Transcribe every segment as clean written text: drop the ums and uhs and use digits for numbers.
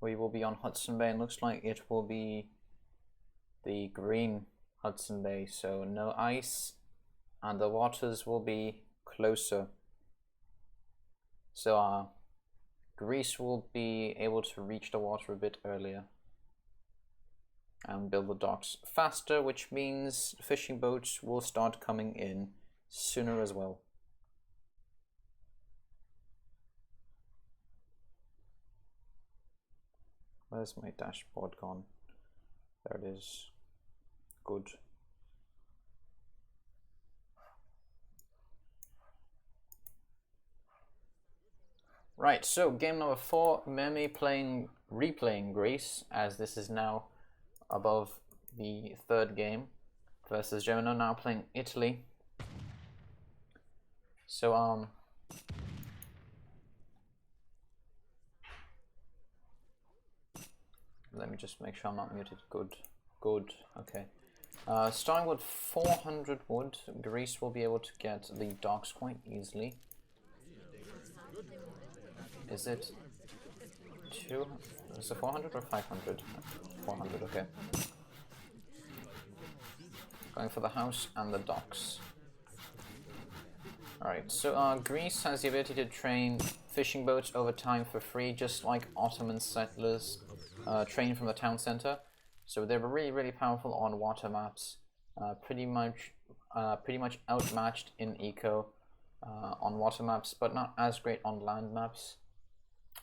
we will be on Hudson Bay, and looks like it will be the green Hudson Bay, so no ice, and the waters will be closer. So Greece will be able to reach the water a bit earlier and build the docks faster, which means fishing boats will start coming in sooner as well. Where's my dashboard gone? There it is. Good. Right, so game number 4, Memi replaying Greece, as this is now above the 3rd game, versus Jerimuno, now playing Italy. So let me just make sure I'm not muted. Good, okay. Starting with 400 wood, Greece will be able to get the docks quite easily. Is it 2? Is it 400 or 500? 400, okay. Going for the house and the docks. Alright, so Greece has the ability to train fishing boats over time for free, just like Ottoman settlers train from the town center. So they're really powerful on water maps, pretty much outmatched in eco on water maps, but not as great on land maps,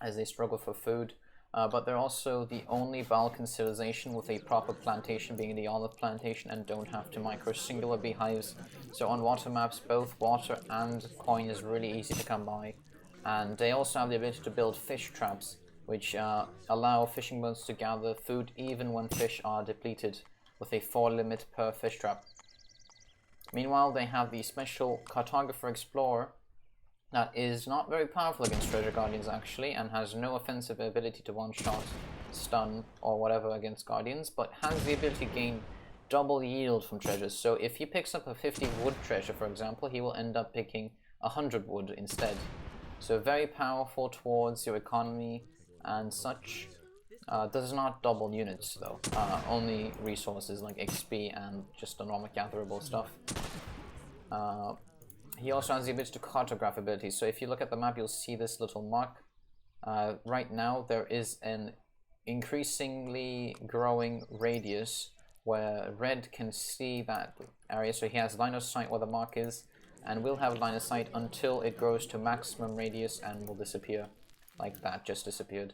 as they struggle for food. But they're also the only Balkan civilization with a proper plantation, being the olive plantation, and don't have to micro singular beehives. So on water maps, both water and coin is really easy to come by. And they also have the ability to build fish traps, which allow fishing boats to gather food even when fish are depleted, with a 4 limit per fish trap. Meanwhile, they have the special Cartographer Explorer that is not very powerful against Treasure Guardians actually, and has no offensive ability to one-shot, stun, or whatever against Guardians, but has the ability to gain double yield from treasures. So if he picks up a 50 wood treasure, for example, he will end up picking 100 wood instead. So very powerful towards your economy and such. Does not double units though, only resources like XP and just the normal gatherable stuff. He also has the ability to cartograph abilities, so if you look at the map you'll see this little mark. Right now there is an increasingly growing radius where red can see that area, so he has line of sight where the mark is, and will have line of sight until it grows to maximum radius and will disappear. Like that, just disappeared.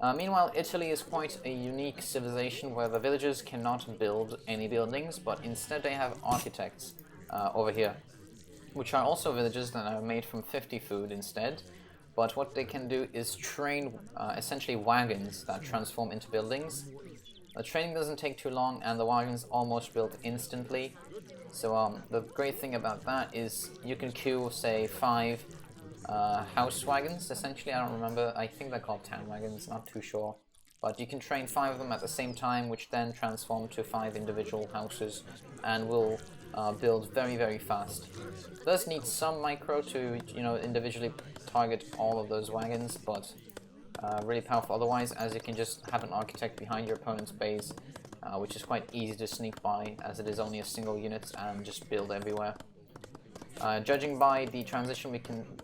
Meanwhile, Italy is quite a unique civilization where the villagers cannot build any buildings, but instead they have architects over here, which are also villages that are made from 50 food instead. But what they can do is train essentially wagons that transform into buildings. The training doesn't take too long and the wagons almost built instantly. So the great thing about that is you can queue, say, 5 house wagons, essentially. I don't remember, I think they're called town wagons, not too sure. But you can train 5 of them at the same time, which then transform to 5 individual houses and will build very fast. It does need some micro to, individually target all of those wagons, but really powerful otherwise, as you can just have an architect behind your opponent's base, which is quite easy to sneak by, as it is only a single unit, and just build everywhere. Judging by the transition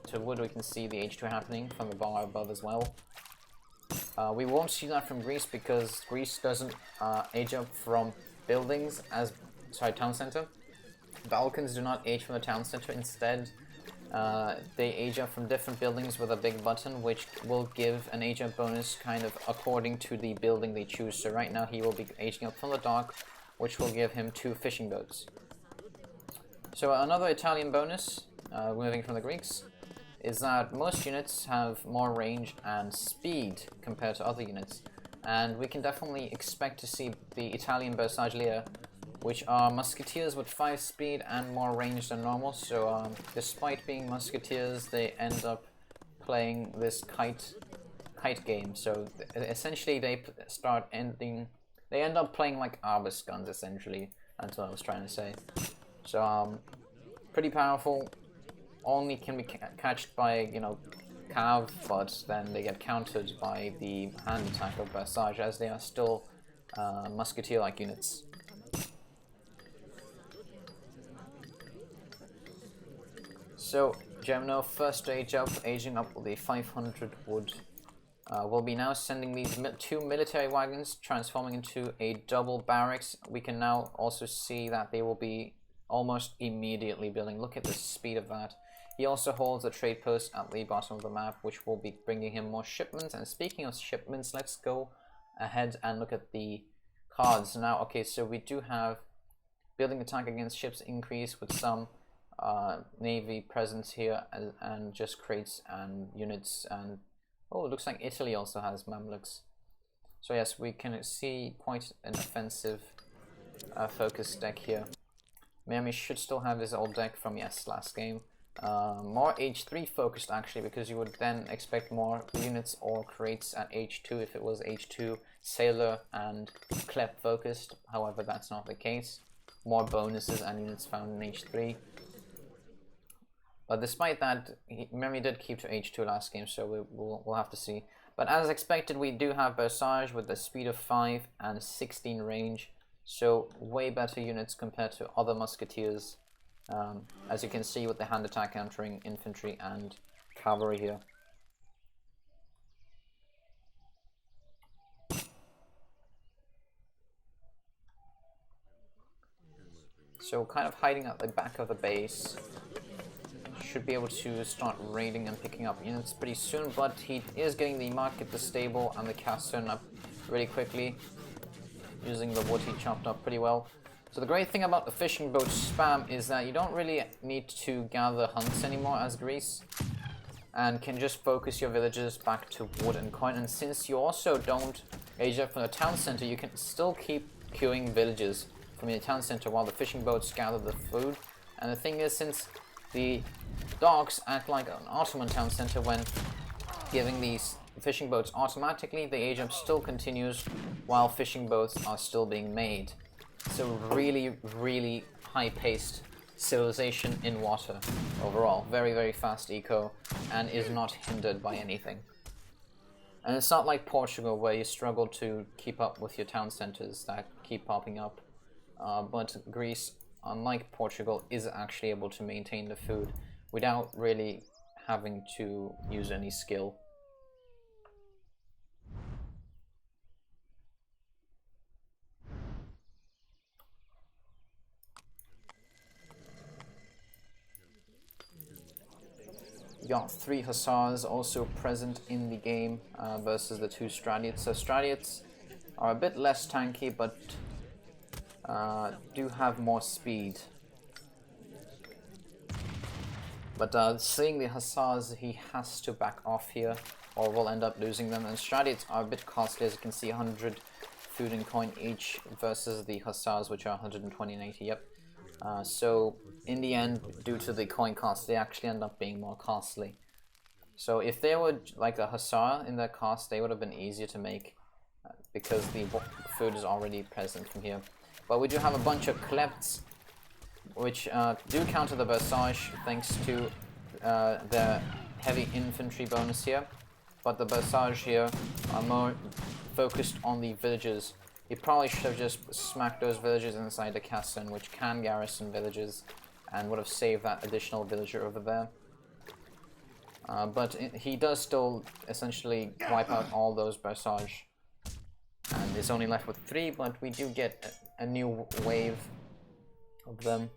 to wood, we can see the H2 happening from the bar above as well. We won't see that from Greece because Greece doesn't age up from buildings town center. Balkans do not age from the town center. Instead, they age up from different buildings with a big button, which will give an age up bonus kind of according to the building they choose. So right now he will be aging up from the dock, which will give him 2 fishing boats. So another Italian bonus, moving from the Greeks, is that most units have more range and speed compared to other units. And we can definitely expect to see the Italian Bersaglieri, which are musketeers with 5 speed and more range than normal. So despite being musketeers, they end up playing this kite game. So essentially they end up playing like Arbus guns, essentially. That's what I was trying to say. So pretty powerful. Only can be catched by Cav, but then they get countered by the hand attack of Bersage, as they are still musketeer-like units. So, Jerimuno, first aging up with a 500 wood. We'll be now sending these two military wagons, transforming into a double barracks. We can now also see that they will be almost immediately building. Look at the speed of that. He also holds a trade post at the bottom of the map, which will be bringing him more shipments. And speaking of shipments, let's go ahead and look at the cards. Now, okay, so we do have building attack against ships increase with some navy presence here, and just crates and units. And oh, it looks like Italy also has Mamluks. So yes, we can see quite an offensive focus deck here. Miami should still have his old deck from last game. More H3 focused actually, because you would then expect more units or crates at H2 if it was H2 Sailor and Klep focused. However, that's not the case. More bonuses and units found in H3. But despite that, Miami did keep to H2 last game, so we'll have to see. But as expected, we do have Bersage with the speed of 5 and 16 range. So way better units compared to other musketeers, as you can see with the hand attack entering infantry and cavalry here. So kind of hiding at the back of the base, should be able to start raiding and picking up units pretty soon, but he is getting the market, the stable and the castle up really quickly, using the wood he chopped up pretty well. So the great thing about the fishing boat spam is that you don't really need to gather hunts anymore as Greece, and can just focus your villagers back to wood and coin. And since you also don't age up from the town center, you can still keep queuing villages from your town center while the fishing boats gather the food. And the thing is, since the docks act like an Ottoman town center when giving these fishing boats automatically, the age up still continues while fishing boats are still being made. So really, really high-paced civilization in water overall. Very, very fast eco, and is not hindered by anything. And it's not like Portugal, where you struggle to keep up with your town centers that keep popping up. But Greece, unlike Portugal, is actually able to maintain the food without really having to use any skill. You got 3 Hussars also present in the game versus the 2 Stradiots. So Stradiots are a bit less tanky, but do have more speed. But seeing the Hussars, he has to back off here, or we'll end up losing them. And Stradiots are a bit costly, as you can see, 100 food and coin each versus the Hussars, which are 120 and 80, yep. So in the end, due to the coin cost, they actually end up being more costly. So if they were like a Hussar in their cost, they would have been easier to make because the food is already present from here. But we do have a bunch of Klepts, which do counter the Bersage thanks to their heavy infantry bonus here. But the Bersage here are more focused on the villages. He probably should have just smacked those villagers inside the castle, which can garrison villages, and would have saved that additional villager over there. But he does still essentially wipe out all those Bersage, and is only left with 3, but we do get a new wave of them.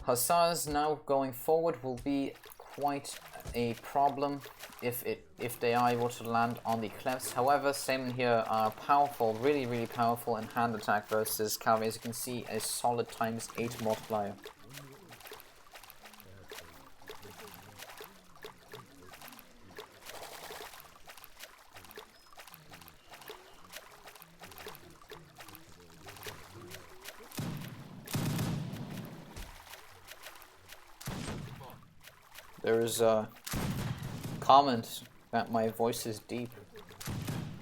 Hussars now going forward will be quite a problem if they are able to land on the clefts. However, Seamen here are powerful, really, really powerful in hand attack versus cavalry. As you can see, a solid ×8 multiplier. There is a comment that my voice is deep.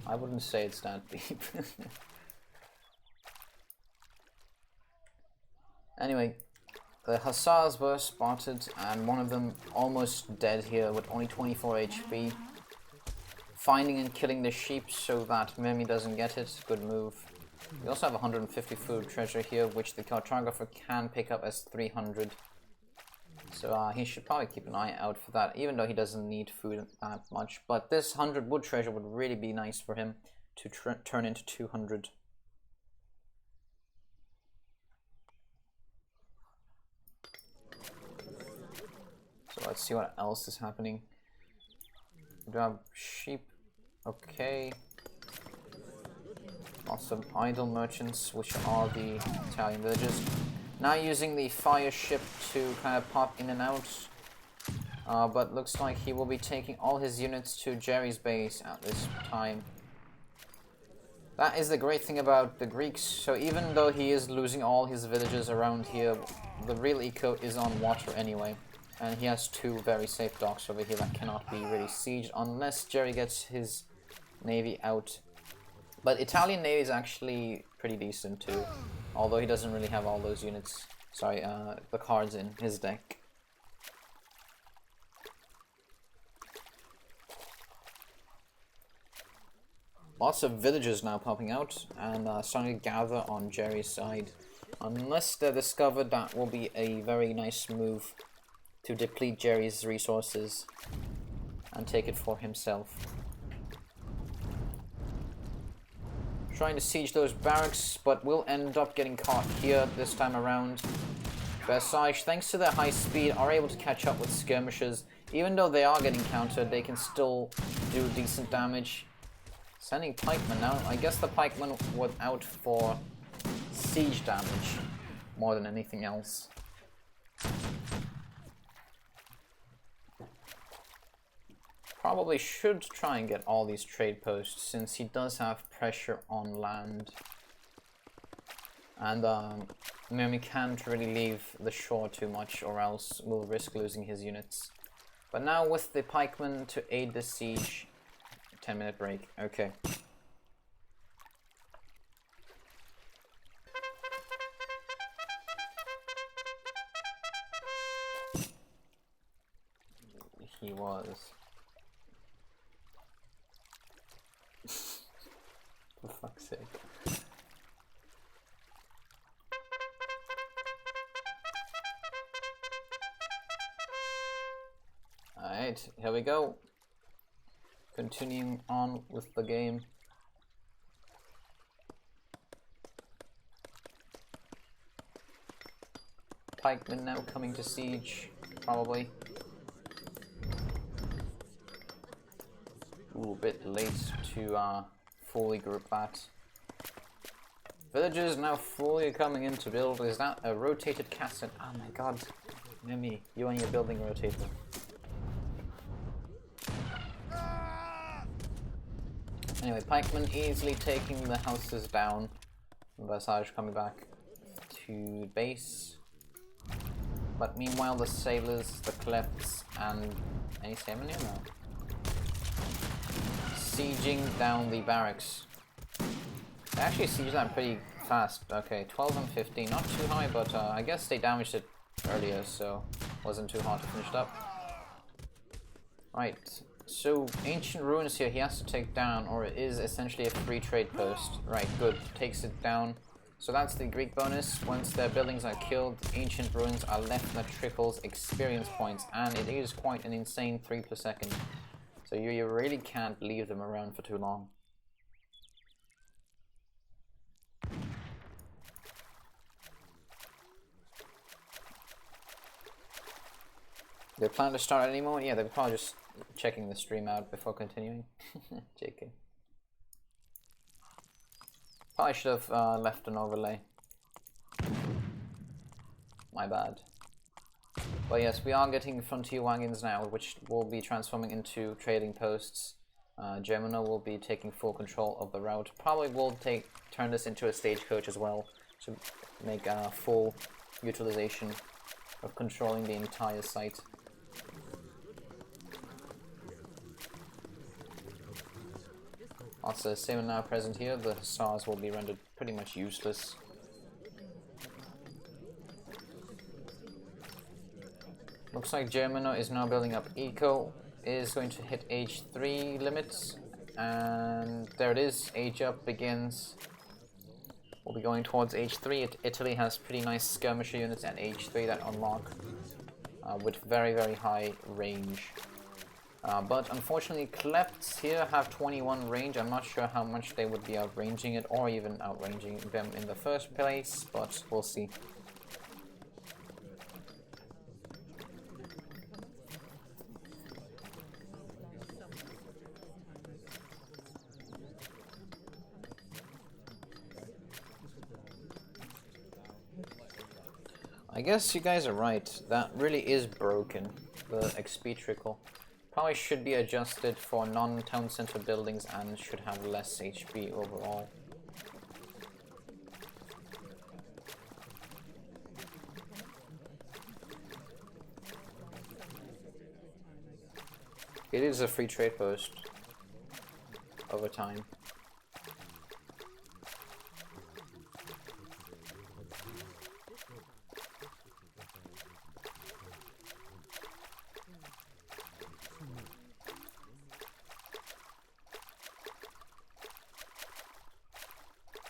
I wouldn't say it's that deep. Anyway, the Hussars were spotted, and one of them almost dead here with only 24 HP. Finding and killing the sheep so that Mimi doesn't get it. Good move. We also have 150 food treasure here, which the cartographer can pick up as 300. So he should probably keep an eye out for that, even though he doesn't need food that much. But this 100 wood treasure would really be nice for him to turn into 200. So let's see what else is happening. We do have sheep. Okay. Lots of idle merchants, which are the Italian villages. Now using the fire ship to kind of pop in and out. But looks like he will be taking all his units to Jerry's base at this time. That is the great thing about the Greeks. So even though he is losing all his villages around here, the real eco is on water anyway. And he has two very safe docks over here that cannot be really sieged unless Jerry gets his navy out. But Italian navy is actually pretty decent too, although he doesn't really have all those units, sorry, the cards in his deck. Lots of villagers now popping out and starting to gather on Jerry's side. Unless they're discovered, that will be a very nice move to deplete Jerry's resources and take it for himself. Trying to siege those barracks, but will end up getting caught here this time around. Versailles, thanks to their high speed, are able to catch up with skirmishers. Even though they are getting countered, they can still do decent damage. Sending pikemen now. I guess the pikemen were out for siege damage more than anything else. Probably should try and get all these trade posts since he does have pressure on land. And Mirmy can't really leave the shore too much or else we'll risk losing his units. But now with the pikemen to aid the siege, 10-minute break, okay. He was. For fuck's sake. Alright, here we go. Continuing on with the game. Pikemen now coming to siege, probably. Ooh, a bit late to fully group that. Villagers now fully coming in to build. Is that a rotated castle? Oh my god. Mimi, you and your building rotator. Anyway, pikemen easily taking the houses down. Versailles coming back to base. But meanwhile the sailors, the clefts, and any salmon here now? Sieging down the barracks. They actually sieged that pretty fast. Okay, 12 and 15, not too high, but I guess they damaged it earlier, so wasn't too hard to finish it up. Right, so ancient ruins here he has to take down, or it is essentially a free trade post. Right, good, takes it down. So that's the Greek bonus. Once their buildings are killed, ancient ruins are left that trickles experience points, and it is quite an insane 3 per second. So you really can't leave them around for too long. They plan to start at any moment? Yeah, they're probably just checking the stream out before continuing. JK. Probably should have left an overlay. My bad. But yes, we are getting frontier wagons now, which will be transforming into trading posts. Jerimuno will be taking full control of the route. Probably will turn this into a stagecoach as well, to make full utilization of controlling the entire site. Also, same now present here, the hussars will be rendered pretty much useless. Looks like Jerimuno is now building up eco, is going to hit age 3 limits, and there it is, age up begins. We'll be going towards age 3. Italy has pretty nice skirmisher units at age 3 that unlock with very, very high range. But unfortunately, Klepts here have 21 range. I'm not sure how much they would be outranging it, or even outranging them in the first place, but we'll see. I guess you guys are right, that really is broken, the XP trickle. Probably should be adjusted for non-town center buildings and should have less HP overall. It is a free trade post over time.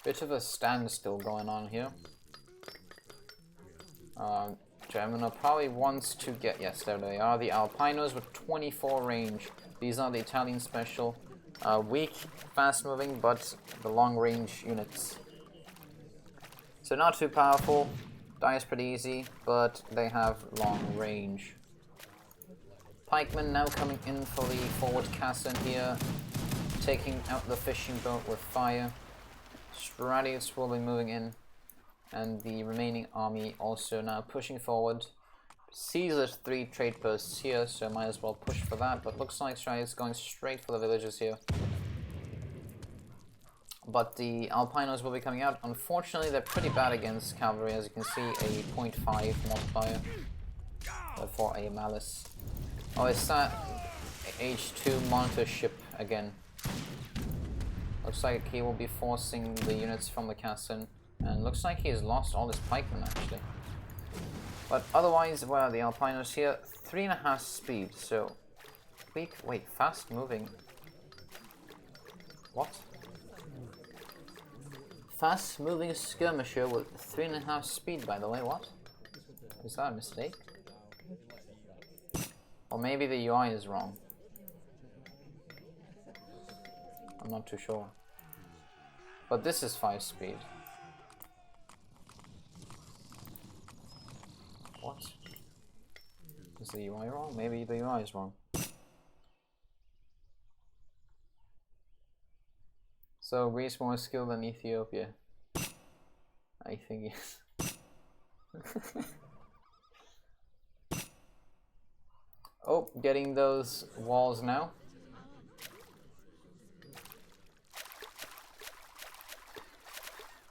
Bit of a standstill going on here. Jerimuno probably wants to get, yes, there they are, the Alpinos with 24 range. These are the Italian special. Weak, fast moving, but the long range units. So not too powerful, dies pretty easy, but they have long range. Pikemen now coming in for the forward castle here, taking out the fishing boat with fire. Stradius will be moving in, and the remaining army also now pushing forward. Caesar's 3 trade posts here, so might as well push for that, but looks like Stradius is going straight for the villages here. But the Alpinos will be coming out. Unfortunately, they're pretty bad against cavalry, as you can see, a 0.5 multiplier for a malice. Oh, it's that H2 monitor ship again. Looks like he will be forcing the units from the castle, and looks like he has lost all his pikemen actually. But otherwise, well, the Alpinos here, 3.5 speed, so weak, wait, fast moving. What? Fast moving skirmisher with 3.5 speed, by the way, what? Is that a mistake? Or maybe the UI is wrong. I'm not too sure. But this is 5 speed. What? Is the UI wrong? Maybe the UI is wrong. So Greece more skilled than Ethiopia? I think yes. Oh, getting those walls now.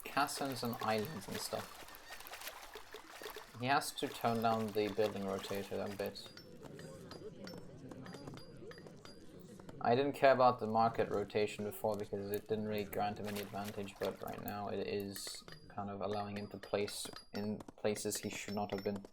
Castles and islands and stuff. He has to tone down the building rotator a bit. I didn't care about the market rotation before because it didn't really grant him any advantage, but right now it is kind of allowing him to place in places he should not have been.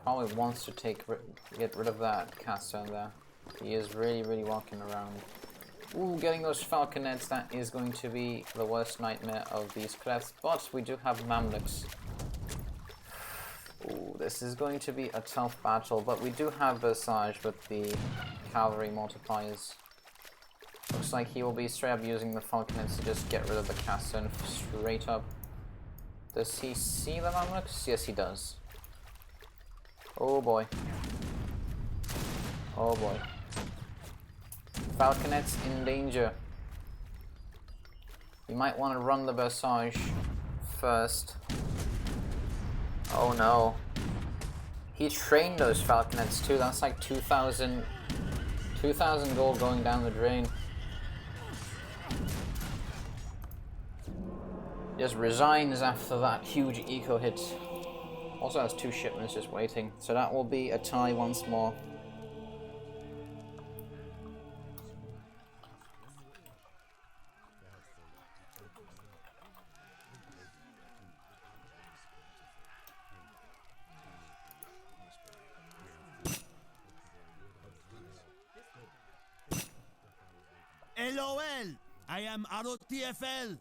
Probably wants to get rid of that caster there. He is really walking around. Ooh, getting those falconets, that is going to be the worst nightmare of these clefts, but we do have Mamluks. Ooh, this is going to be a tough battle, but we do have Versage with the cavalry multipliers. Looks like he will be straight up using the falconets to just get rid of the caster and straight up. Does he see the Mamluks? Yes, he does. Oh boy. Oh boy. Falconets in danger. You might want to run the Versage first. Oh no. He trained those Falconets too. That's like 2,000 gold going down the drain. Just resigns after that huge eco hit. Also has 2 shipments just waiting, so that will be a tie once more. LOL! I am ROTFL!